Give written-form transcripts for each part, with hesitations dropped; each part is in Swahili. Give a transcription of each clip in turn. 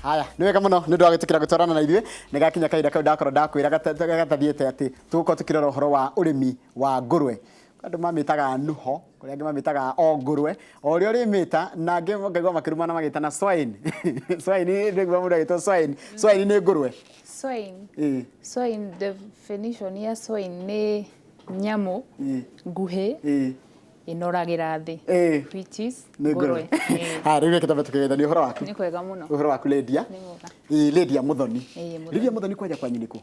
Haya, nĩ wega mũno nĩ ũndũ wa gwĩtĩkĩra gũtwarana na ithuĩ. Nĩ gakinya kahinda kau ndakorwo ndakwĩra gatathiĩte atĩ tũgũkorwo tũkĩrora ũhoro wa ũrĩmi wa ngũrwe. Andũ mamĩtaga nuho, kũrĩa angĩ mamĩtaga o ngũrwe, o ũrĩa ũrĩmĩta na angĩ ngaigua makĩrumana magĩtana swine. Swine nĩguo mũndũ agĩtwo swine. Swine nĩ ngũrwe. Swine. Swine, definition ya swine nĩ nyamũ nguhĩ ĩnoragĩra thĩ, which is ngũrwe. Ha, rĩu reke tambe tũkĩgeithania ũhoro waku. Nĩ kwega mũno. Ũhoro waku Lydia. Lydia Muthoni. Lydia Muthoni kwanja kwanyu nĩkũ?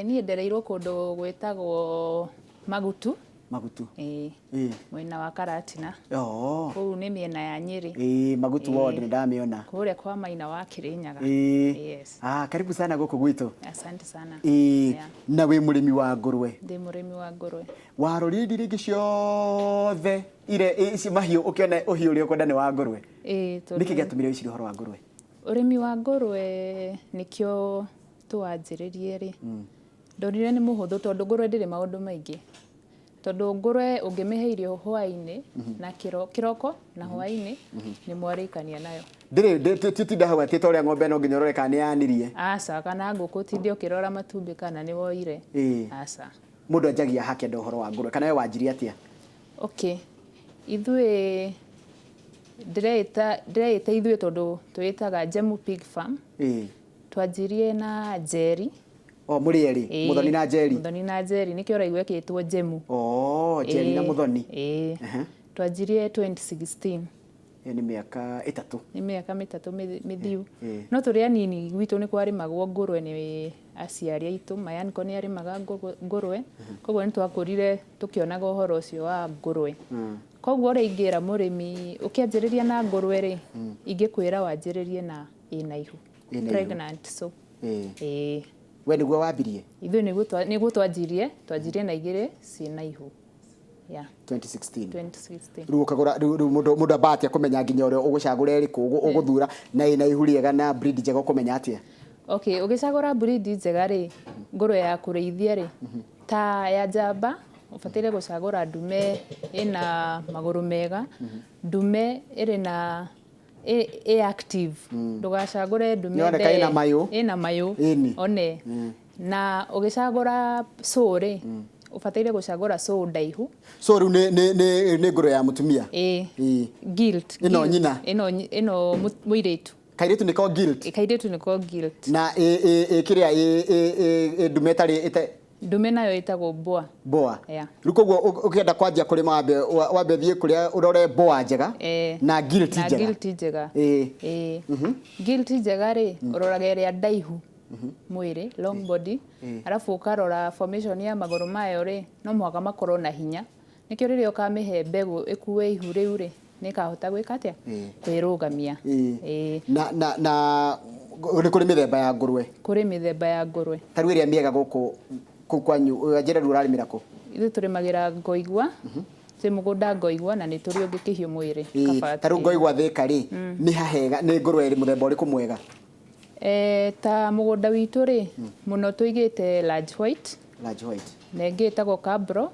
Niĩ ndereirwo kũndũ gwĩtagwo Magutu. Magutu. Mwena wa Karatina. Kũu nĩ mĩena ya Nyĩrĩ. Magutu ward nĩ ndamĩona. Kũrĩa kwa Maina wa Kĩrĩnyaga. Yes. Karibu sana gũkũ gwitũ. Asante sana. Na wĩ mũrĩmi wa ngũrwe? Ndĩ mũrĩmi wa ngũrwe. Warorire indi rĩngĩ ciothe ici mahiũ ũkĩona ũhiũ ũrĩa ũkwenda nĩ wa ngũrwe? Nĩkĩ gĩatũmire wĩcirie ũhoro wa ngũrwe? Ũrĩmi wa ngũrwe nĩkĩo twanjĩrĩrie rĩ. Ndonire nĩ mũhũthũ tondũ ngũrwe ndĩrĩ maũndũ maingĩ. Tondũ ngũrwe ũngĩmĩhe irio hwaĩ-inĩ na kĩroko na hwaĩ-inĩ nĩ mwarĩkania nayo. Titinda hau atĩ ta ũrĩa ng'ombe no nginya ũrore kana nĩ yanirie. Aca, kana ngũkũ tinde ũkĩrora matumbĩ kana nĩ woire. Aca. Mũndũ anjagia hakĩenda ũhoro wa ngũrwe kana we wanjirie atĩa? Okay. Ithuĩ ndĩreĩta ithuĩ tondũ twĩtaga Jemu Pig Farm. Twanjirie na Njeri. Mũrĩ erĩ, Muthoni na Njeri. Muthoni na Njeri nĩkĩo ũraigua ĩkĩtwo Jemu. Njeri na Muthoni. Twanjirie 2016. Nĩ mĩaka ĩtatũ. Nĩ mĩaka mĩtatũ mĩthiu. No tũrĩ anini gwitũ nĩ kwarĩmagwo ngũrwe nĩ aciari aitũ, mayaniko nĩ arĩmaga ngũrwe. Koguo nĩ twakũrire tũkĩonaga ũhoro ũcio wa ngũrwe. Koguo ũrĩa ingĩra mũrĩmi ũkĩanjĩrĩria na ngũrwe rĩ, ingĩkwĩra wanjĩrĩrie na ĩna ihu. Pregnant so. We nĩguo wambirie? Ithuĩ nĩguo twanjirie na igĩrĩ ciĩna ihu. 2016. Rĩu ũkagũra mũndũ ambatia kũmenya nginya ũrĩa ũgũcagũra ĩrĩkũ ũgũthura na ĩna ihu rĩega na breed njega ũkũmenya atĩa? Okay, ũgĩcagũra breed njega rĩ, ngũrwe ya kũrĩithia rĩ, ta ya njamba ũbataire gũcagũra ndume ĩna magũrũ mega, ndume ĩrĩ na active. Ndũgacagũre ndume ĩna mayũ one. Na ũgĩcagũra sow rĩ, ũbataire gũcagũra sow ndaihu. Sow rĩu nĩ ngũrwe ya mũtumia? Gilt. Ĩno nyina? Ĩno mũirĩtu. Kairĩtu nĩko gilt? Kairĩtu nĩko gilt. Na kĩrĩa ndume ĩtarĩ? Ndume nayo ĩtagwo boa. Boa. Rĩu koguo ũkĩenda kwanjia kũrĩma wambe thiĩ kũrĩa ũrore boa njega na gilt njega. Na gilt njega. Gilt njega rĩ, ũroraga ĩrĩa ndaihu mwĩrĩ, long body, arabu ũkarora formation ya magũrũ mayo rĩ, no mũhaka makorwo na hinya. Nĩkĩo rĩrĩa ũkamĩhe mbegũ ĩkue ihu rĩu rĩ, nĩĩkahota gwĩka atĩa? Kwĩrũgamia. Na nĩ kũrĩ mĩthemba ya ngũrwe? Kũrĩ mĩthemba ya ngũrwe. Ta rĩu ĩrĩa mĩega gũkũ kwanyu, njĩra rĩu ũrarĩmĩra kũ? Ithuĩ tũrĩmagĩra Ngoigua, twĩ mũgũnda Ngoigua na nĩ tũrĩ ũngĩ Kĩhiũ Mwĩrĩ. Ta rĩu Ngoigua Thĩka rĩ, nĩ hahega, nĩ ngũrwe ĩrĩ mũthemba ũrĩkũ mwega? Ta mũgũnda witũ rĩ, mũno tũigĩte large white. Large white. Na ĩngĩ ĩtagwo Cabro.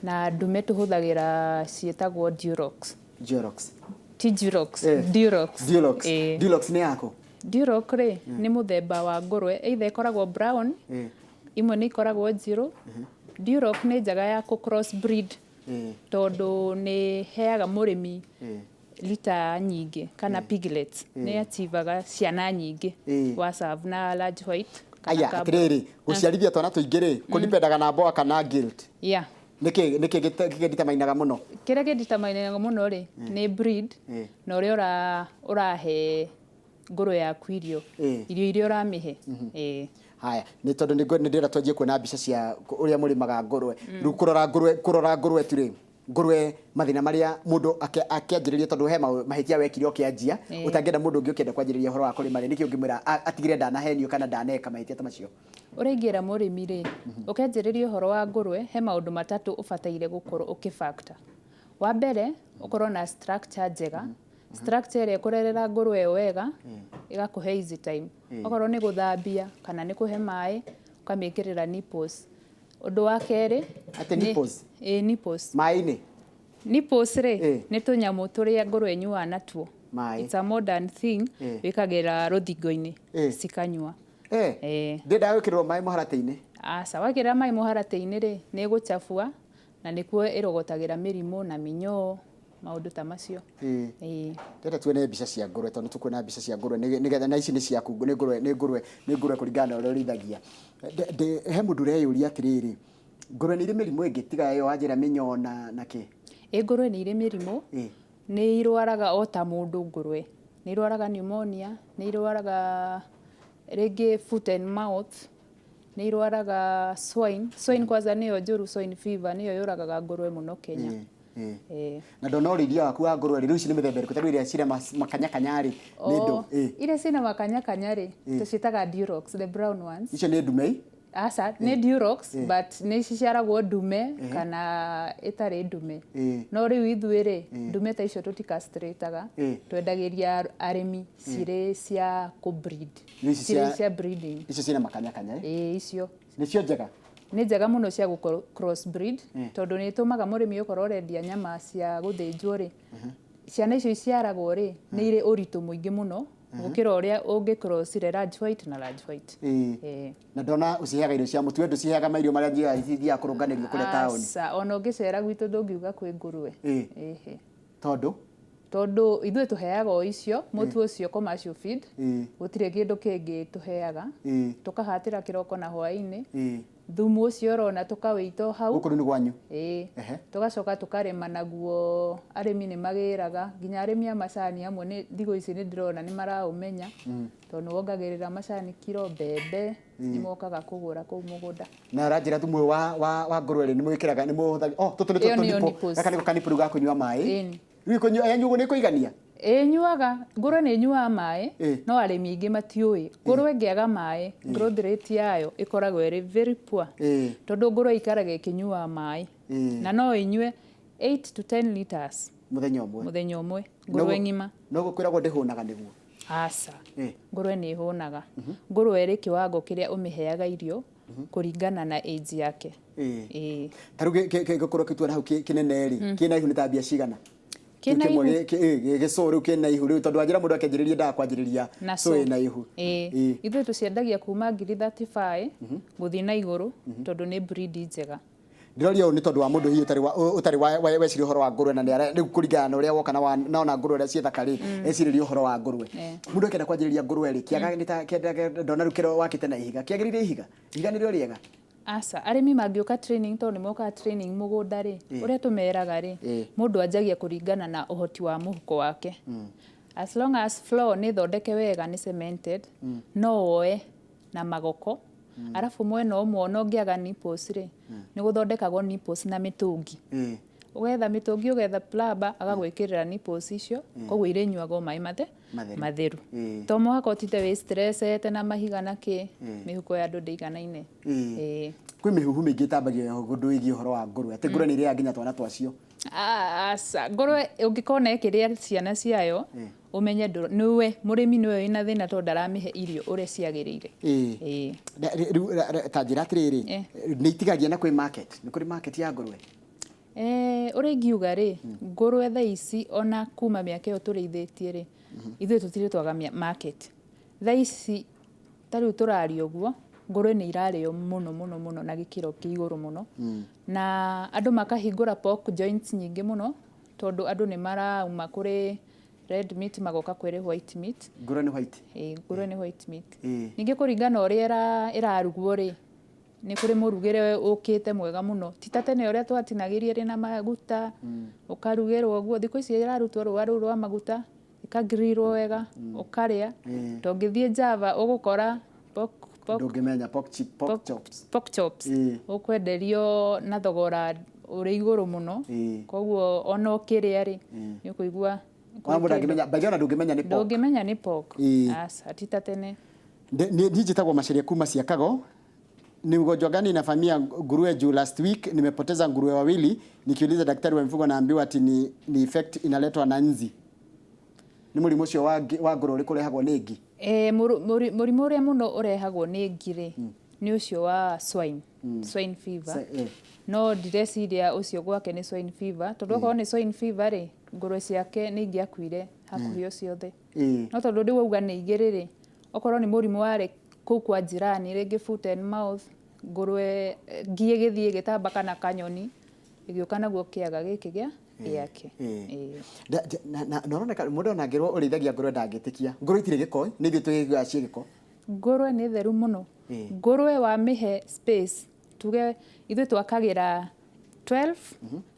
Na ndume tũhũthagĩra ciĩtagwo Durox. Durox. Ti Durox, Durox. Durox nĩ yakũ? Durox rĩ, nĩ mũthemba wa ngũrwe, either ĩkoragwo brown, imwe nĩ ikoragwo njirũ. Durox nĩ njega ya cross breed tondũ nĩ heaga mũrĩmi lita nyingĩ kana piglets. Nĩ achivaga ciana nyingĩ wa serve na large white. Aya, atĩrĩrĩ, gũciarithia twana tũingĩ rĩ, kũdipendaga na boa kana gilt? Nĩkĩ gĩditamainaga mũno? Kĩrĩa gĩditamainaga mũno rĩ, nĩ breed na ũrĩa ũrahe ngũrwe yaku irio iria ũramĩhe. Haya, nĩ tondũ nĩ ndĩrenda twanjie kuona mbica cia ũrĩa mũrĩmaga ngũrwe. Rĩu kũrora ngũrwe tu-rĩ, ngũrwe mathĩna marĩa mũndũ akĩanjĩrĩria tondũ he mahĩtia wekire ũkĩanjia, ũtangĩenda mũndũ ũngĩ ũkĩenda kwanjĩrĩria ũhoro wa kũrĩma rĩ, nĩkĩ ũngĩmwĩra atigire ndanahenio kana ndaneka mahĩtia ta macio? Ũrĩa ingĩra mũrĩmi rĩ, ũkĩanjĩrĩria ũhoro wa ngũrwe, he maũndũ matatũ ũbataire gũkorwo ũkĩfactor. Wa mbere, ũkorwo na structure njega. Structure ĩrĩa ĩkũrerera ngũrwe ĩyo wega, ĩgakũhe easy time. Okorwo nĩ gũthambia kana nĩ kũhe maĩ, ũkamĩkĩrĩra nipples. Ũndũ wa kerĩ, nipples? Nipples. Maĩ-inĩ? Nipples rĩ, nĩ tũnyamũ tũrĩa ngũrwe ĩnyuaga natuo. Maĩ. It's a modern thing. Wikagira ruthingo-ini cikanyua. Ndenda gwikirwo maĩ muharate-ini. Aca wekĩra maĩ muharate-ini ri nĩ gũchafua na nĩkuo ĩrogotagĩra mĩrimũ na mĩnyoo maũndũ ta macio. Ndenda tuone mbica cia ngũrwe tondũ tukwona mbica cia ngũrwe nĩgetha na ici nĩ ciaku nĩ ngũrwe kũringana na ũrĩa ũrĩithagia. He mũndũ ũreyũria atĩrĩrĩ, ngũrwe nĩ irĩ mĩrimũ ĩngĩ tiga ĩyo wanjĩra mĩnyoo na kĩ? Ngũrwe nĩ irĩ mĩrimũ, nĩ irwaraga o ta mũndũ ngũrwe. Nĩ irwaraga pneumonia, nĩ irwaraga rĩngĩ foot and mouth, nĩ irwaraga swine kwanza nĩyo njũru, swine fever nĩyo yũragaga ngũrwe mũno Kenya. Na ndona ũrĩithia waku wa ngũrwe rĩu ici nĩ mĩthemba ĩrĩkũ? Tondũ iria cire makanyakanya rĩ nĩ ndũ. Iria cina makanyakanya rĩ tũciĩtaga Durox, the brown ones. Icio nĩ ndume? Aca nĩ Durox but nĩ ciciaragwo ndume kana ĩtarĩ ndume. No rĩu ithuĩ rĩ ndume ta icio tũtikastrĩtaga, twendagĩria arĩmi cirĩ cia kũ-breed, cirĩ cia breeding. Icio cina makanyakanya? Icio nĩcio njega? Nĩ njega mũno cia gũ cross breed tondũ nĩ ĩtũmaga mũrĩmi ũkorwo ũrendia nyama cia gũthĩnjwo rĩ, ciana icio iciaragwo rĩ nĩ irĩ ũritũ mũingĩ mũno gũkĩra ũrĩa ũngĩ-crossire large white na large white. Na ndona ũciheaga irio cia mũtu, ndũciheaga mairio marĩa ithiaga kũrũnganĩrio kũrĩa taũni? Aca ona ũngĩcera gwitũ ndũngiuga kwĩ ngũrwe. Tondũ? Tondũ ithuĩ tũheaga o icio mũtu ũcio commercial feed, gũtirĩ kĩndũ kĩngĩ tũheaga, tũkahatĩra kĩroko na hwaĩ-inĩ, thumu ũcio ũrona tũkawĩita hau gũkũ nĩ gwanyu? Tũgacoka tũkarĩma naguo. Arĩmi nĩ magĩraga, nginya arĩmi a macani amwe thikũ ici nĩ ndĩrona nĩ maraũmenya tondũ wongagĩrĩra macani kiro, mbembe nĩ mokaga kũgũra kũu mũgũnda. Na ũranjĩra thumu ũyũ wa ngũrwe nĩ mwĩkĩraga, nĩ mũhũthagĩra tũtũ nĩ tũnipo, gaka nĩko kanipo ga kũnyua maĩ? Yanyu nĩ kũigania? Nyuaga, ngũrwe nĩ nyuaga maĩ no arĩmi aingĩ matiũĩ. Ngũrwe ĩngĩaga maĩ growth rate yayo ĩkoragwo ĩrĩ very poor tondũ ngũrwe ikaraga ĩkĩnyuaga maĩ na no ĩnyue 8 to 10 liters mũthenya ũmwe ngũrwe ng'ima. No gũkwĩragwo ndĩhũnaga nĩguo? Aca ngũrwe nĩ ĩhũnaga. Ngũrwe ĩrĩ kĩwango kĩrĩa ũmĩheaga irio kũringana na age yake. Ta rĩu gĩkũrwo kĩtuona hau kĩnene rĩ kĩna ihu nĩ ta mbia cigana? Gĩcũũ rĩu kĩna ihu rĩu tondũ wanjĩra mũndũ akĩanjĩrĩria ndaga kwanjĩrĩria cũĩ na ihu. Ithuĩ tũciendagia kuma 35 gũthiĩ na igũrũ tondũ nĩ breed njega. Ndĩroria ũũ nĩ tondũ wa mũndũ hihi ũtarĩ weciria ũhoro wa ngũrwe na rĩu kũringana na ũrĩa woka na ona ngũrwe ũrĩa ciĩ thaka rĩ ecirĩria ũhoro wa ngũrwe. Mũndũ akĩenda kwanjĩrĩria ngũrwe rĩ kĩaga nĩ ta ndona rĩu kĩro wakĩte na ihiga, kĩagĩrĩire ihiga nĩrĩo rĩega? Aca arĩmi mangĩũka training tondũ nĩ mokaga training mũgũnda rĩ ũrĩa tũmeraga rĩ mũndũ anjagia kũringana na ũhoti wa mũhuko wake. As long as floor nĩ thondeke wega nĩ cemented no woe na magoko arabu mwena ũmwe no ũngĩaga nipples rĩ nĩ gũthondekagwo nipples na mĩtũngi. Ũgetha mĩtũngi ũgetha plumber agagwĩkĩrĩra nipples icio koguo irĩnyuagwo maĩ matheru. To mũhaka ũtinde wĩ stressete na mahiga na kĩ mĩhuko ya andũ ndĩiganaine. Kwĩ mĩhuhu mĩingĩ ĩtambagia ũndũ wĩgiĩ ũhoro wa ngũrwe, atĩ ngũrwe nĩ irĩaga nginya twana twacio? Aca ngũrwe ũngĩkona ĩkĩrĩa ciana ciayo ũmenye nĩwe mũrĩmi nĩwe wĩna thĩna tondũ ndaramĩhe irio ũrĩa ciagĩrĩire. Ta njĩra atĩrĩrĩ nĩ itigagia na kwĩ market, nĩ kũrĩ market ya ngũrwe? Ũrĩa ingiuga rĩ ngũrwe thaa ici ona kuma mĩaka ĩyo tũrĩithĩtie rĩ ithuĩ tũtirĩ twaga market. Thaa ici ta rĩu tũraria ũguo ngũrwe nĩ irarĩo mũno na gĩkĩro kĩ igũrũ mũno na andũ makahingũra pork joints nyingĩ mũno tondũ andũ nĩ marauma kũrĩ red meat magoka kwĩrĩ white meat. Ngũrwe nĩ white? Ngũrwe nĩ white meat. Ningĩ kũringana ũrĩa ĩrarugwo rĩ nĩ kũrĩ mũrugĩre ũkĩte mwega mũno ti ta tene ũrĩa twatinagĩria rĩ na maguta ũkarugĩrwo ũguo. Thikũ ici ĩrarutwo rũa rũu rwa maguta ĩka-grillwo wega ũkarĩa. Tũngĩthiĩ Java ũgũkora ndũngĩmenya pork chops ũkwenderio na thogora ũrĩ igũrũ mũno koguo ona ũkĩrĩa rĩ nĩ ũkũigua ndũngĩmenya nĩ pork. Aca ti ta tene. Niĩ njĩtagwo Macharia kuma Siakago. Ni ugonjwa gani inavamia nguruwe juu last week nimepoteza nguruwe wawili nikiuliza daktari wa mifugo naambiwa ati ni effect inaletwa na nzi. Ni mũrimũ ũcio wa ngũrwe ũrĩkũ ũrehagwo nĩ ngi? Mũrimũ ũrĩa mũno ũrehagwo nĩ ngi rĩ nĩ ũcio wa swine fever. No ndireciria ũcio gwake nĩ swine fever tondũ okorwo nĩ swine fever rĩ ngũrwe ciake nĩ ingĩakuire hakuhĩ o ciothe ĩ no tondũ ndĩ wauga nĩ igĩrĩ rĩ okorwo nĩ mũrimũ warĩ kũu kwa jirani rĩngĩ foot and mouth ngũrwe ngie gĩthiĩ gĩtamba kana kanyoni ĩgĩũka naguo kĩaga gĩkĩ gĩake na ũroneka mũndũ onangĩrwo ũrĩithagia ngũrwe ndangĩtĩkia ngũrwe itirĩ gĩko nĩ ithuĩ twĩiguaga ciĩ gĩko ngũrwe nĩ theru mũno ngũrwe wa mĩhe space tuge ithuĩ twakagĩra 12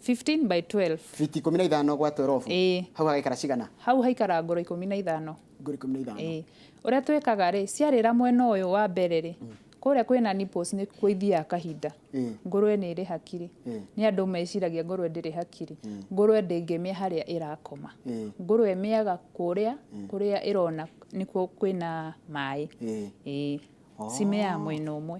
15 by 12 fiti 15 gwa 12 hau hagaikara cigana hau haikara ngũrwe 15 ngũrwe 15 ũrĩa twĩkaga rĩ ciarĩra mwena ũyũ wa mbere rĩ kũrĩa kwĩna nipples nĩ kuo ithiaga kahinda ngũrwe nĩ ĩrĩ hakiri nĩ andũ meciragia ngũrwe ndĩrĩ hakiri ngũrwe ndĩngĩmĩa harĩa ĩrakoma ngũrwe ĩmĩaga kũrĩa ĩrona nĩkuo kwĩna maĩ cimĩaga mwena ũmwe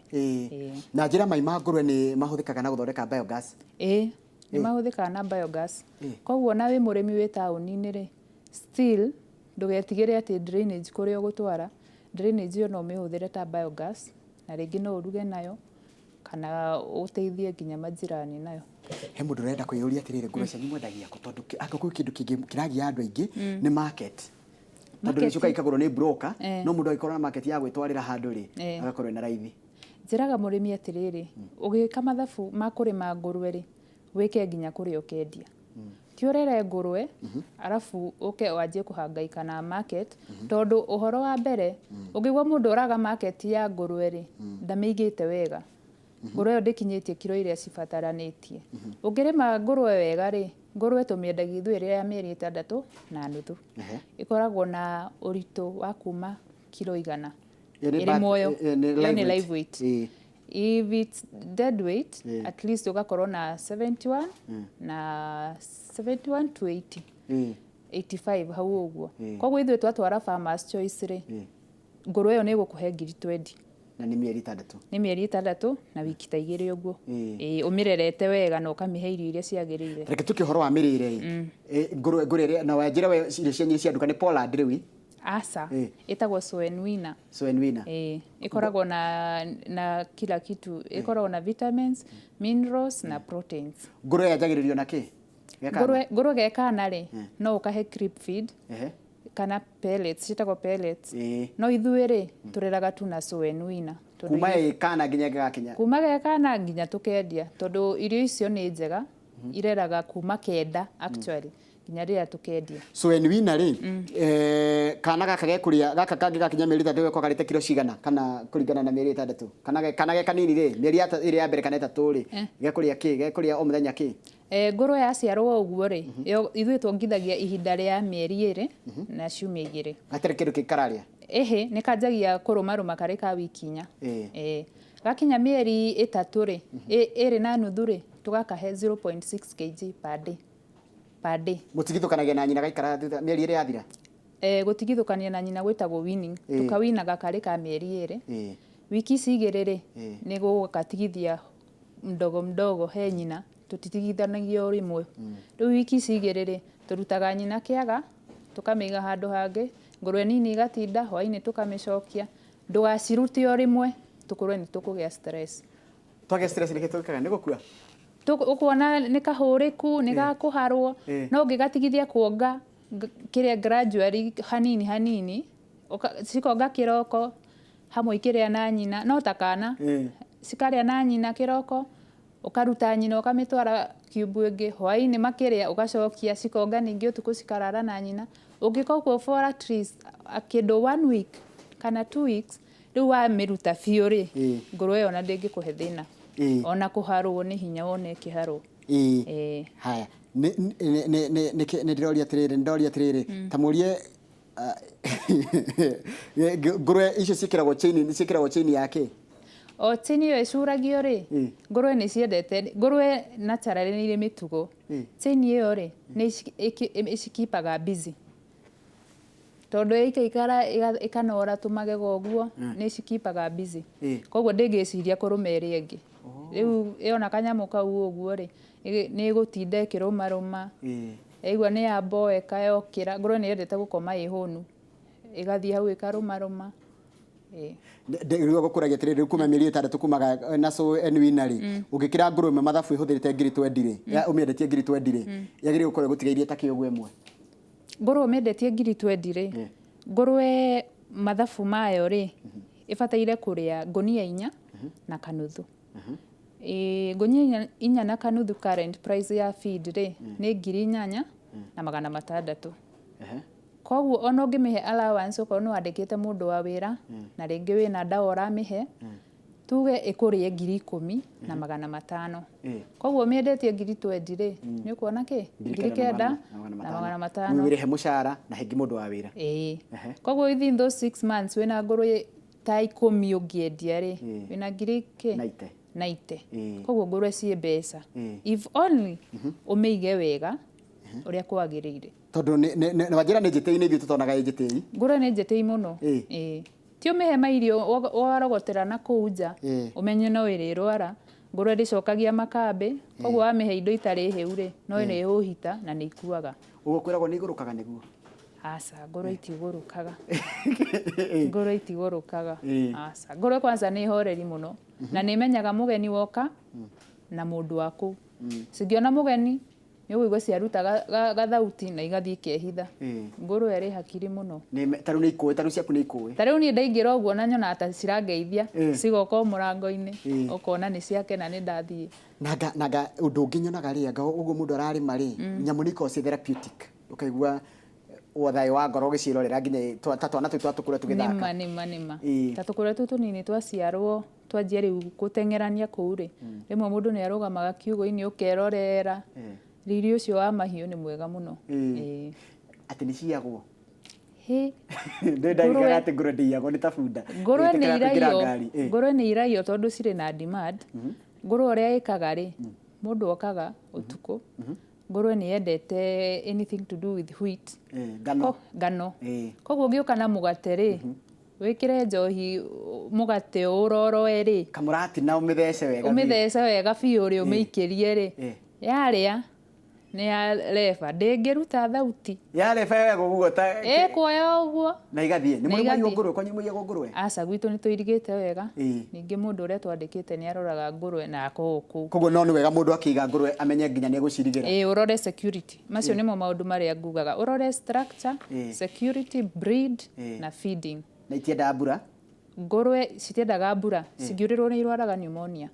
na njĩra mai ma ngũrwe nĩ mahũthĩkaga na gũthondeka biogas nĩ mahũthĩkaga na biogas koguo na wĩ mũrĩmi wĩ taũni-inĩ rĩ still ndũgetigĩre atĩ drainage kũrĩa ũgũtwara drainage ĩyo no ũmĩhũthĩre ta biogas na rĩngĩ no ũruge nayo kana ũteithie nginya majirani nayo he mũndũ ũrenda kwĩyũria atĩrĩrĩ ngũrwe cianyu mwendagia kũ tondũ angĩkorwo kĩndũ kĩngĩ kĩragia andũ aingĩ nĩ market tondũ nĩcoka ikagũrwo nĩ broker no mũndũ agĩkorwo na market ya gwĩtwarĩra handũ rĩ agakorwo na raithi njĩraga mũrĩmi atĩrĩrĩ ũgĩka mathabu ma kũrĩma ngũrwe rĩ wĩke nginya kũrĩa ũkendia ti ũrere ngũrwe arabu ũke wanjie kũhangaika na market tondũ ũhoro wa mbere ũngĩgwa mũndũ ũraga market ya ngũrwe rĩ ndamĩigĩte wega ngũrwe ĩyo ndĩkinyĩtie kiro iria cibataranĩtie ũngĩrĩma ngũrwe wega rĩ ngũrwe tũmĩendagia ithuĩ ĩrĩ ya mĩeri 6.5 ĩkoragwo na ũritũ wa kuma kiro 100 ĩrĩ muoyo ni live weight if it's dead weight at least ugakorwo na 71 na 71 to 80 85 hau ũguo koguo ithuĩ twatwara farmers choice rĩ ngũrwe ĩyo nĩ ĩgũkũhe 20,000 na nĩ mĩeri 6 nĩ mĩeri 6 na wiki ta 2 ũguo ũmĩrerete wega na ũkamĩhe irio iria ciagĩrĩire reke tukĩhoro wa mĩrĩre ngũrwe na wanjĩra we irio cianyu cia nduka nĩ Poland rĩu asa ĩtagwo Soenwina ĩkoragwo na kila kitu ĩkoragwo na vitamins minerals na proteins ngũrwe yanjagĩrĩrio na kĩ ngũrwe gekana rĩ no ũkahe creep feed kana pellets citagwo pellets no ithuĩ rĩ tũreraga tu na Soenwina kuma gekana nginya gĩgakinya kuma gekana nginya tũkendia tondũ irio icio nĩ njega ireraga kuma kenda actually nginya rĩrĩa tũkendia Soenwina rĩ kana gaka gekũrĩa gaka kangĩ gakinya mĩeri 3 geko karĩte kilo cigana kana kũringana na mĩeri 6 kana gekanini rĩ mĩeri ĩrĩ ya mbere kana 3 rĩ gekũrĩa kĩ gekũrĩa o mũthenya kĩ ngũrwe yaciarwo ũguo rĩ ithuĩ twongithagia ihinda rĩa mĩeri 2 na ciumia 2 gatarĩ kĩndũ kĩkararĩa nĩ kanjagia kũrũmarũma karĩ ka wiki 4 gakinya mĩeri 3 rĩ 2 na nuthu rĩ tũgakahe 0.6 kg per day mũtigithũkanagia na nyina gaikara thutha mĩeri 2 yathira gũtigithũkania na nyina gwĩtagwo winning tukawinaga karĩ ka mĩeri 2 wiki ici 2 rĩ nĩ gũgatigithia mdogo he nyina tũtitigithanagia o rĩmwe rĩu wiki ici 2 rĩ tũrutaga nyina kĩaga tũkamĩiga handũ hangĩ ngũrwe nini igatinda hwainĩ tũkamĩcokia ndũgacirute o rĩmwe tũkorwo nĩ tũkũgĩa stress twagĩa stress nĩ gĩtũkaga nĩ gũkua ũkuona nĩ kahũrĩku nĩ gakũharwo no ũngĩgatigithia kuonga kĩrĩa gradually hanini cikonga kĩroko hamwe ikĩrĩa na nyina no takana cikarĩa na nyina kĩroko ũkaruta nyina ũkamĩtwara cube ĩngĩ hwainĩ makĩrĩa ũgacokia cikonga ningĩ ũtukũ cikarara na nyina ũngĩka ũguo for at least kĩndũ 1 week kana 2 weeks rĩu wamĩruta biũ rĩ ngũrwe ĩyo na ndĩngĩkũhe thĩna ona kũharwo nĩ hinya wone kĩharwo haya nĩ ndĩroria atĩrĩrĩ ta mũrie ngũrwe icio ciĩkĩragwo chain yake o chain ĩyo ĩcuragio rĩ ngũrwe nĩ ciendete ngũrwe naturally nĩ irĩ mĩtugo chain ĩyo rĩ nĩ ĩcikipaga busy tondũ ĩikaikara ĩkanora tũmagega ũguo nĩ ĩcikipaga busy koguo ndĩngĩciria kũrũma ĩrĩa ĩngĩ rĩu ĩona kanyamũ kau ũguo rĩ nĩ ĩgũtinda ĩkĩrũmarũma ĩigua nĩ yamboeka yokĩra ngũrwe nĩ yendete gũkoma ĩ hũnu ĩgathiĩ hau ĩkarũmarũma Rĩu gũkũragia atĩrĩrĩ kuma mĩeri 3 kumaga na so enwina rĩ ũngĩkĩra ngũrũwe mathabu ĩhũthĩrĩte ngiri 20 rĩ ũmĩendetie ngiri 20 rĩ yagĩrĩirwo gũkorwo gũtigairie ta kĩũgũ ĩmwe ngũrũwe ũmĩendetie ngiri 20 rĩ ngũrũwe mathabu mayo rĩ ĩbataire kũrĩa ngũnia 4 na kanuthu ngũnia 4 na kanuthu current price ya feed rĩ nĩ 8,000 na 600 koguo ona ũngĩmĩhe allowance okorwo nĩ wandĩkĩte mũndũ wa wĩra na rĩngĩ wĩna ndawa ũramĩhe tuge ĩkũrĩe 10,000 na 500 koguo ũmĩendetie ngiri 20 rĩ nĩ ũkuona kĩ 9,000 na 500 mwĩrĩhe mũcara na hĩngĩ mũndũ wa wĩra koguo within those 6 months wĩna ngũrũwe ta 10 ũngĩendia rĩ wĩna ngiri kĩ 90 koguo ngũrũwe ciĩ mbeca if only ũmĩige wega ũrĩa kwagĩrĩire tondũ nĩ wajĩra nĩ njĩtĩi nĩ ithuĩ tũtonaga njĩtĩi ngũrũwe nĩ njĩtĩi mũno ti ũmĩhe mairio warogotera na kũu nja ũmenye no ĩrĩrwara ngũrũwe ndĩcokagia makambĩ koguo wamĩhe indo itarĩ hĩu rĩ no ĩrĩhũhita na nĩ ikuaga ũguo kwĩragwo nĩ igũrũkaga nĩguo aca ngũrũwe itigũrũkaga ngũrũwe itigũrũkaga aca ngũrũwe kwanza nĩ horeri mũno na nĩ menyaga mũgeni woka na mũndũ wa kũu cingĩona mũgeni nĩ ũgũigua ciaruta gathauti na igathiĩ ikehitha ngũrũwe ĩrĩ hakiri mũno tarĩu nĩ ikũĩ tarĩu ciaku nĩ ikũĩ tarĩu niĩ ndaingĩra ũguo na nyona ta cirangeithia cigoka mũrango-inĩ ũkona nĩ ciakena nĩ ndathiĩ nanga ũndũ ũngĩ nyonaga rĩ anga ũguo mũndũ ararĩma rĩ nyamũ nĩ ikoragwo ciĩ therapeutic ũkaigua wothayo wa ngoro ũgĩciĩrorera nginya twana tũu twatũkũre tũgĩthaka nĩma ta tũkũre tũu tũnini twaciarwo twanjia rĩu gũteng'erania kũu rĩ rĩmwe mũndũ nĩ arũgamaga kiugũ-inĩ ũkerorera riri ũcio wa mahiũ nĩ mwega mũno atĩ nĩ ciagwo ndĩndagĩkaga atĩ ngũrũwe ndĩiyagwo nĩ ta bunda ngũrũwe nĩ iraiywo tondũ cirĩ na demand ngũrũwe ũrĩa ĩkaga rĩ mũndũ okaga ũtukũ ngũrũwe nĩ yendete anything to do with wheat ngano koguo ũngĩũka na mũgate rĩ wĩkĩre njohi mũgate ũroroe rĩ kamũratina ũmĩthece wega biũ ũrĩa ũmĩikĩrie rĩ yarĩa nĩ yareba ndĩngĩruta thauti yareba wega ũguo ta ĩkuoya ũguo na igathiĩ nĩ mũrĩmaiyo ngũrũwe kwanyu mũiyagwo ngũrũwe aca gwitũ nĩ tũirigĩte wega ningĩ mũndũ ũrĩa twandĩkĩte nĩ aroraga ngũrũwe na akũu koguo no nĩ wega mũndũ akĩiga ngũrũwe amenye nginya nĩ egũcirigĩra ũrore security macio nĩmo maũndũ marĩa ngugaga ũrore structure security breed na feeding na itiendaga mbura ngũrũwe citiendaga mbura cingĩũrĩrwo nĩ irwaraga pneumonia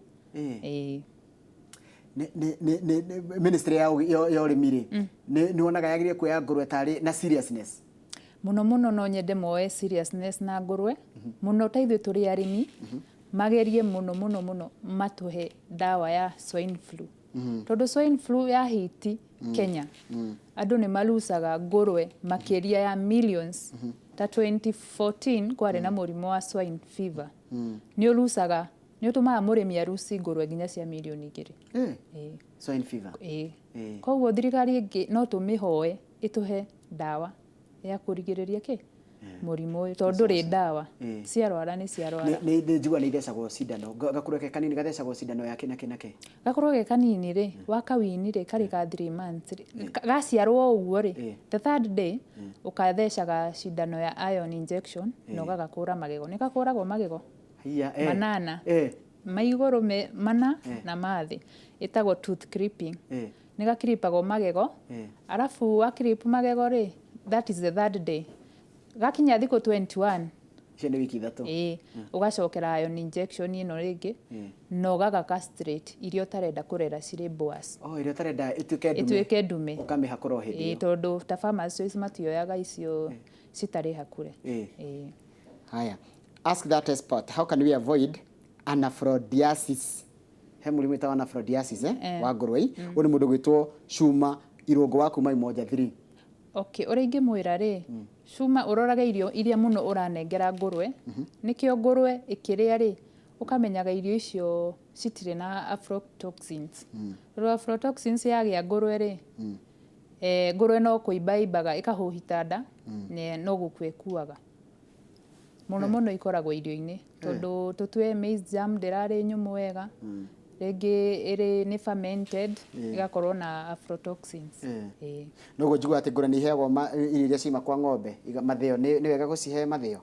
ministry ya ũrĩmi rĩ nĩ wonaga yagĩrĩire kuoya ngũrũwe tarĩ na seriousness mũno no nyende moe seriousness na ngũrũwe mũno ta ithuĩ tũrĩ arĩmi magerie mũno matũhe ndawa ya swine flu tondũ swine flu ya hiti Kenya andũ nĩ malusaga ngũrũwe makĩria ya millions ta 2014 kwarĩ na mũrimũ wa swine fever nĩ ũlusaga nĩ ũtũmaga mũrĩmi aruci ngũrũwe nginya cia milioni 2 swine fever koguo thirikari ĩngĩ no tũmĩhoe ĩtũhe ndawa ya kũrigĩrĩria kĩ mũrimũ ũyũ tondũ ndũrĩ ndawa ciarwara nĩ ciarwara nĩ njigua nĩ ithecagwo cindano gakũrũ ke kanini gathecagwo cindano ya kĩnake gakũrũ ke kanini rĩ wakawini rĩ karĩ ka 3 months gaciarwo ũguo rĩ the third day ũkathecaga cindano ya iron injection na ũgagakũra magego nĩ gakũragwo magego manana maigũrũ mana na mathĩ ĩtagwo tooth clipping nĩ gakiripagwo magego arabu wa clip magego rĩ that is the third day gakinya thikũ 21 icio nĩ wiki 3 ũgacokera iron injection ĩno rĩngĩ na ũgagacastrate iria ũtarenda kũrera cirĩ boas iria ũtarenda ĩtuĩke ndume ũkamĩhakũra o hĩndĩ ĩyo tondũ ta pharmacies matioyaga icio citarĩ hakure haya ask that expert how can we avoid anaphrodiasis he mũrimũ wĩtagwo anaphrodiasis wa ngũrũwe ũyũ nĩ mũndũ gwĩtwo Cuma Irũngũ wa kuma Imoja 3 ũrĩa ingĩmwĩra rĩ Cuma ũrorage irio iria mũno ũranengera ngũrũwe nĩkĩo ngũrũwe ĩkĩrĩa rĩ ũkamenyaga irio icio citirĩ na aflatoxins aflatoxins yagĩa ngũrũwe rĩ ngũrũwe no kũimbaimbaga ĩkahũhita nda no gũkua ĩkuaga mũno ikoragwo irio-inĩ tondũ tũtue maize germ ndĩrarĩ nyũmũ wega rĩngĩ ĩrĩ nĩ fermented igakorwo na aflatoxins noguo njiguaga atĩ ngũrũwe nĩ iheagwo irio iria ciuma kwa ng'ombe mathĩo nĩ wega gũcihe mathĩo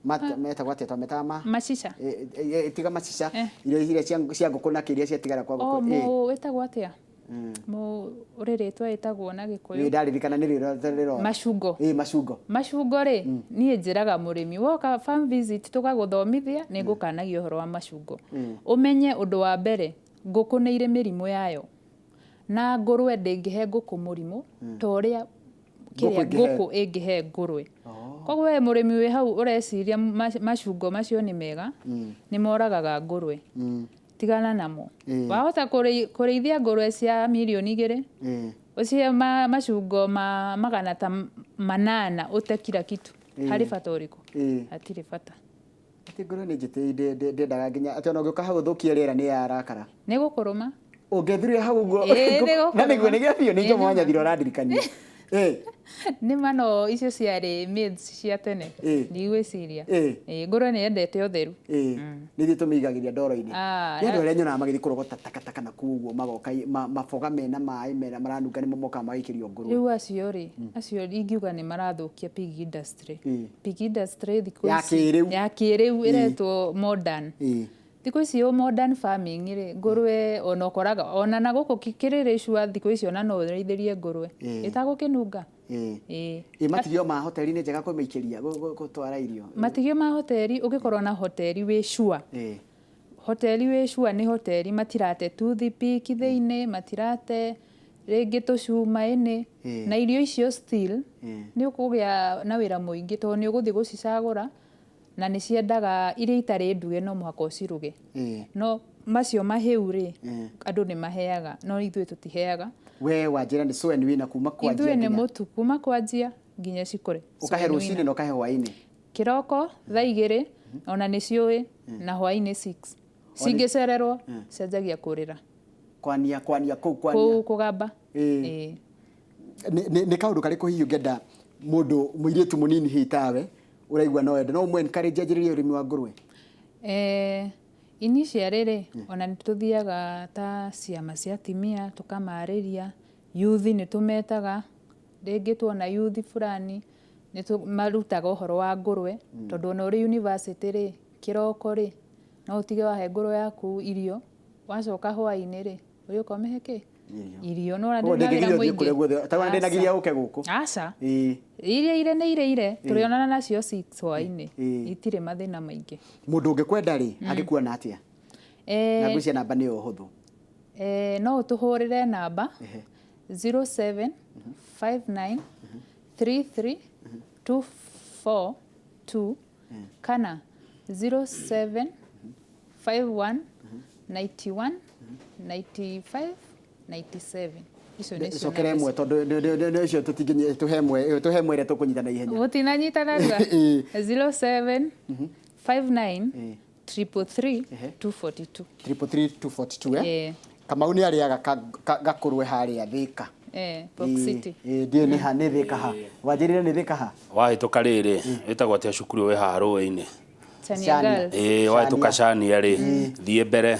metagwo atĩa twametaga macica tiga macica iria cia ngũkũ na kĩria ciatigara kwa ngũkũ mo wĩtagwo atĩa mo ũrĩrĩtwa ĩtagwo na Gĩkũyũ ndaririkana nĩ rĩro macungo macungo rĩ niĩ njĩraga mũrĩmi woka farm visit tũgagũthomithia nĩ ngũkanagia ũhoro wa macungo ũmenye ũndũ wa mbere ngũkũ nĩ irĩ mĩrimũ yayo na ngũrwe ndĩngĩhe ngũkũ mũrimũ ta ũrĩa ngũkũ ĩngĩhe ngũrwe koguo we mũrĩmi wĩ hau ũreciria macungo macio nĩ mega nĩ moragaga ngũrwe tigana namo wahota kũrĩithia ngũrwe cia mirioni 2 ũcihe macungo magana ta 8 ũte kila kitu harĩ bata ũrĩkũ hatirĩ bata ati ngũrwe nĩ njĩtĩ ndendaga nginya atĩ ona ũngĩũka hau ũthũkie rĩera nĩ yarakara nĩ gũkũrũma ũngĩthire hau na nĩguo nĩ gĩabiũ nĩ njomo wanyathira ũrandirikania nĩ mano icio ciarĩ myths cia tene ndigwĩciria ngũrwe nĩ yendete ũtheru nĩ ithuĩ tũmĩigagĩria ndoro-inĩ nĩ andũ arĩa nyonaga magĩthiĩ kũrogota takataka na kuguo magoka maboga mena maĩ mena maranunga nĩ momokaga magĩikĩrio ngũrwe rĩu acio ingiuga nĩ marathũkia pig industry thikũ ici ya kĩrĩu ĩretwo modern thikũ ici modern farming rĩ ngũrwe ona ũkoraga ona na gũkũ kĩrĩrĩcua thikũ ici ona no ũrĩithĩrie ngũrwe ĩtagũkĩnunga matigio ma hoteli nĩ njega kũmĩikĩria gũtwara irio matigio ma hoteli ũngĩkorwo na hoteli wĩ sure hoteli wĩ sure nĩ hoteli matirate toothpick thĩinĩ matirate rĩngĩ tũcuma-inĩ na irio icio still nĩ ũkũgĩa na wĩra mũingĩ tondũ nĩ ũgũthiĩ gũcicagũra na nĩ ciendaga iria itarĩ nduge no mũhaka ũciruge no macio mahĩu rĩ andũ nĩ maheaga no ithuĩ tũtiheaga we wanjĩra nĩ swen wina kuma kwanjia ithuĩ nĩ mũtu kuma kwanjia nginya cikũre ũkahe rũcinĩ na ũkahe hwaĩ-inĩ kĩroko thaa 2 ona nĩ ciũĩ na hwaĩ-inĩ 6 cingĩcererwo cianjagia kũrĩra kwania kũgamba nĩ kaũndũ karĩkũ hihi ũngĩenda mũndũ mũirĩtu mũnini hihi tawe ũraigua no wende no ũmwe encourage anjĩrĩrie ũrĩmi wa ngũrwe initially rĩ ona nĩ tũthiaga ta ciama cia atimia tũkamarĩria youth nĩ tũmetaga rĩngĩ tuona youth fulani nĩ marutaga ũhoro wa ngũrwe tondũ ona ũrĩ university rĩ kĩroko rĩ no ũtige wahe ngũrwe yaku irio wacoka hwaĩ-inĩ rĩ ũrĩ ũkomehe kĩ irio no ndĩnagĩra mũingĩ tawa ndĩnagiria ũke gũkũ aca iria ire nĩ ire tũrĩonana nacio 6 hwaĩ-inĩ itirĩ mathĩna maingĩ mũndũ ũngĩkwenda rĩ angĩkuona atĩa na ngwĩcia namba nĩyo hũthũ no ũtũhũrĩre namba 07 59 33 242 kana 07 51 91 95 97 icokere ĩmwe tondũ icio tũhe mwere tũkũnyita na ihenya gũtinanyitana rua 07 59 33 242 242 Kamau nĩ arĩaga gakũrwe harĩa Thika Box City ndiĩ nĩ ha nĩ Thika ha wanjĩrĩre nĩ Thika ha wahĩtũka rĩrĩ wĩtagwo atĩa cukuru wĩ haha rũĩ-inĩ wahĩtũka Chania rĩ thiĩ mbere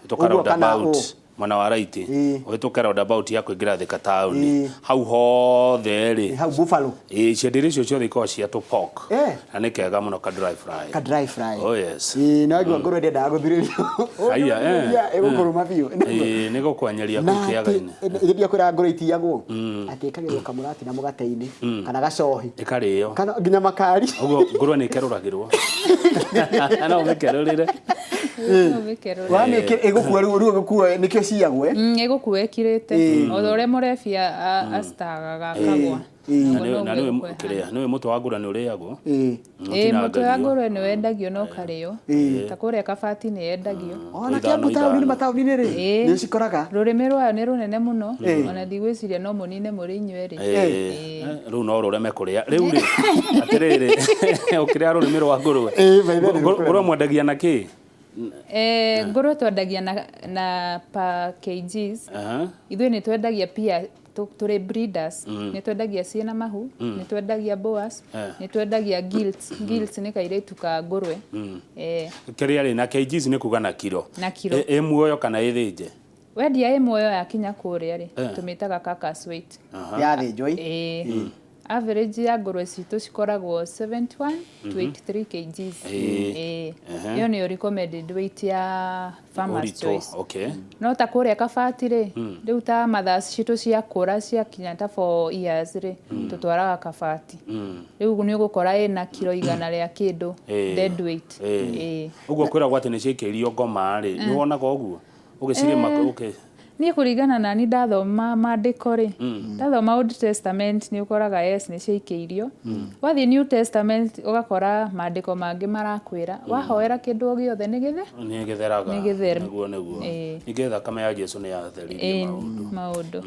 wĩtũka roundabout mwena wa right ũhĩtũke roundabout ya kũingĩra Thika town hau hothe rĩ hau Buffalo cienderio icio ciothe ikoragwo cia tũ pork na nĩ kega mũno ka dry fry oh yes no igua ngũrwe ndendaga gũthirĩrio aya ĩgũkũrũma biũ nĩ gũkwanyeria kũu kĩaga-inĩ ĩgĩthiĩ kwĩra ngũrwe itiagwo atĩ ĩkagĩrwo kamũrati na mũgate-inĩ kana gacohi ĩkarĩo kana nginya makari ũguo ngũrwe nĩ ĩkerũragĩrwo no ũmĩkerũrĩre ĩgũkua rĩu ũgĩkua nĩkĩo ciagwe ĩgũkua ĩkirĩte o ũrĩa mũrebia acitagaga kagwa na nĩwe mũtwe wa ngũrwe nĩ ũrĩagwo mũtwe wa ngũrwe nĩ wendagio no karĩo ta kũrĩa Kabati nĩ yendagio ona Kiambu taũni mataũni-inĩ rĩ nĩ ũcikoraga rũrĩmĩ rwayo nĩ rũnene mũno ona ndigwĩciria no mũnine mũrĩ inyuerĩ rĩu no rũreme kũrĩa rĩu rĩ atĩrĩrĩ ũkĩrĩa rũrĩmĩ rwa ngũrwe ngũrwe mwendagia na kĩ ngũrwe twendagia na per kgs ithuĩ nĩ twendagia pia tũrĩ breeders nĩ twendagia ciĩna mahu nĩ twendagia boas nĩ twendagia gilts nĩ kairĩtu ka ngũrwe kĩrĩa rĩ na kgs nĩ kuga na kiro ĩ muoyo kana ĩthĩnje wendia ĩ muoyo yakinya kũrĩa rĩ tũmĩtaga carcass weight yathĩnjwo average ya ngũrũwe citũ cikoragwo 71 to 83 kgs. Iyo nĩyo recommended weight ya farmer's choice. Okay. No ta kũrĩa Kabati rĩ, rĩu ta mathas citũ cia kũra cia kinya ta 4 years rĩ, tũtwaraga Kabati. Rĩu nĩ ũgũkora ĩna kilo 100 rĩa kĩndũ dead weight. Ũguo kwĩragwo atĩ nĩ ciĩkĩrio ngoma rĩ, nĩ wonaga ũguo ũgĩcirĩma okay. Niĩ kũringana na ni ndathoma maandĩko rĩ, ndathoma Old Testament nĩ ũkoraga yes nĩ ciaikĩirio. Wathiĩ New Testament ũgakora maandĩko mangĩ marakwĩra wahoera kĩndũ o gĩothe nĩ gĩtheraga. Nĩguo nĩguo thakame ya Jesũ nĩ yatheririe maũndũ.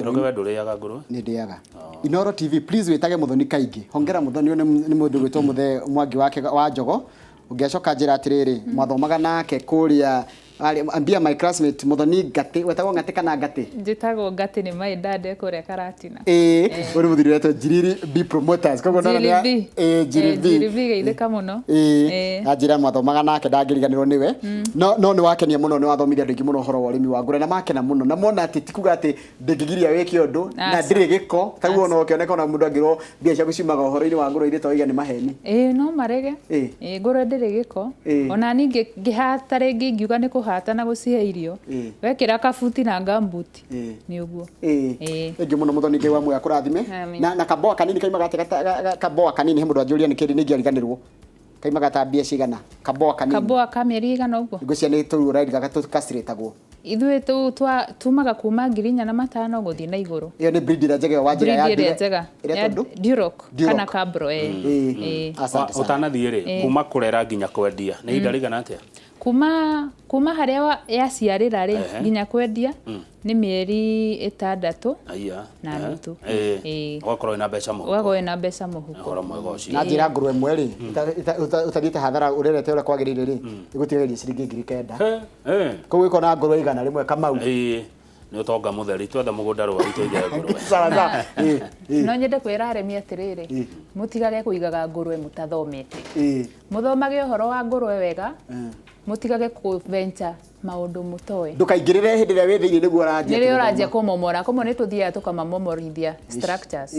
Rũgwe ndũrĩaga ngũrũwe? Nĩ ndĩaga. Inooro TV please wĩtage Mũthoni kaingĩ. Hongera Mũthoni nĩ mũndũ gwĩtwo Mũthe Mwangi wake wa Njogo. Ũngĩacoka njĩra atĩrĩrĩ mwathomaga nake kũrĩa ambia my classmate Mũthoni Ngati wetagwo Ngati kana Ngati? Njĩtagwo Ngati nĩ my dad kũrĩa Karatina. Ũrĩ mũthuri wetwo Njiriri B Promoters koguo no nĩ Njiriri geithĩka mũno. Njĩra mwathomaga nake ndangĩriganĩrwo nĩwe no nĩ wakenia mũno nĩ wathomithia andũ aingĩ mũno ũhoro wa ũrĩmi wa ngũrwe na makena mũno na mona atĩ tikuga atĩ ndĩngĩgiria wĩke ũndũ na ndĩrĩ gĩko taguo no kĩoneka ona mũndũ angĩrwo mbia ciaku ciumaga ũhoro-inĩ wa ngũrwe irĩ toiga nĩ maheni. No marege ngũrwe ndĩrĩ gĩko ona ningĩ ngĩhata rĩngĩ ingiuga nĩ kũhata na gũcihe irio wekĩra kabuti na gambuti nĩ ũguo. Thengiũ mũno Mũthoni Ngai wa muoyo akũrathime na kaboa kanini kaimaga kaboa kanini he mũndũ anjũria nĩ kĩrĩ nĩ ingĩariganĩrwo kaimaga ta mbia cigana kaboa kanini kaboa ka mĩeri igana ũguo ngũcia nĩ tũruo rairigaga tũkacirĩtagwo ithuĩ tumaga kuma 4,500 gũthiĩ na igũrũ. Iyo nĩ breed ĩrĩa njega wa njĩra ya Duroc kana Cabro. Ũtanathiĩ rĩ kuma kũrera nginya kwendia nĩ ihinda rĩigana atĩa? Kuma harĩa yaciarĩra rĩ nginya kwendia nĩ mĩeri 6 na nuthu. Ũgakorwo na mbeca mũhuko. Ũgakorwo na mbeca mũhuko. Ũhoro mwega ũcio. Na njĩra ngũrwe ĩmwe rĩ ũtathiĩte hathara ũrerete ũrĩa kwagĩrĩire rĩ ĩgũtigaria ciringi 9,000. Koguo ĩko na ngũrwe igana rĩmwe Kamau. Nĩ ũtonga mũtheri twetha mũgũnda rũari tũige ngũrwe. Sawa. No nyende kwĩra arĩmi atĩrĩrĩ mũtigage kũigaga ngũrwe mũtathomete. Mũthomage ũhoro wa ngũrwe wega mutigage ku venture maundu mutoe ndukaingirire hindi ria withiini niguo ranjia nĩrĩo ranjia kumomora komo nĩ tuthiaga tukamamomorithia structures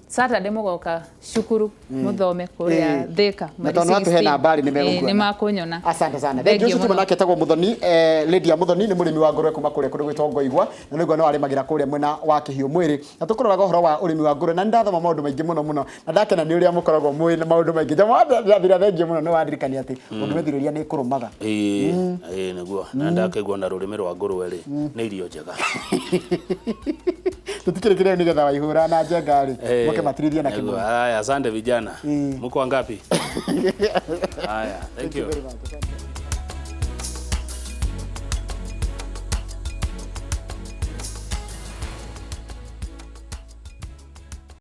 Saturday mugoka cukuru muthome kuria Thika na tono atu hena habari nĩ makunyona. Asante sana thank you tuma nake tagwo Muthoni Lydia Muthoni nĩ mũrĩmi wa ngũrwe kuma kuria kundu gwitwo Ngoigwa na nĩguo no arĩmagira kuria mwena wa Kihiũ Mwĩrĩ na tukuroraga ũhoro wa ũrĩmi wa ngũrwe na ndathoma maundu maingĩ mũno na ndakena nĩ ũrĩa mũkoragwo mwĩ na maundu maingĩ jamaa ndathira thank you mũno nĩ wandirikania atĩ ũndũ wethirĩria nĩ kũrũmaga nĩguo na ndakĩgwa na rũrĩmĩ rwa ngũrwe rĩ nĩ irio njega tutikirikire ni getha waihura na njenga rĩ moke matirithia na kĩmwe. Haya asante vijana mko wangapi? Haya thank you.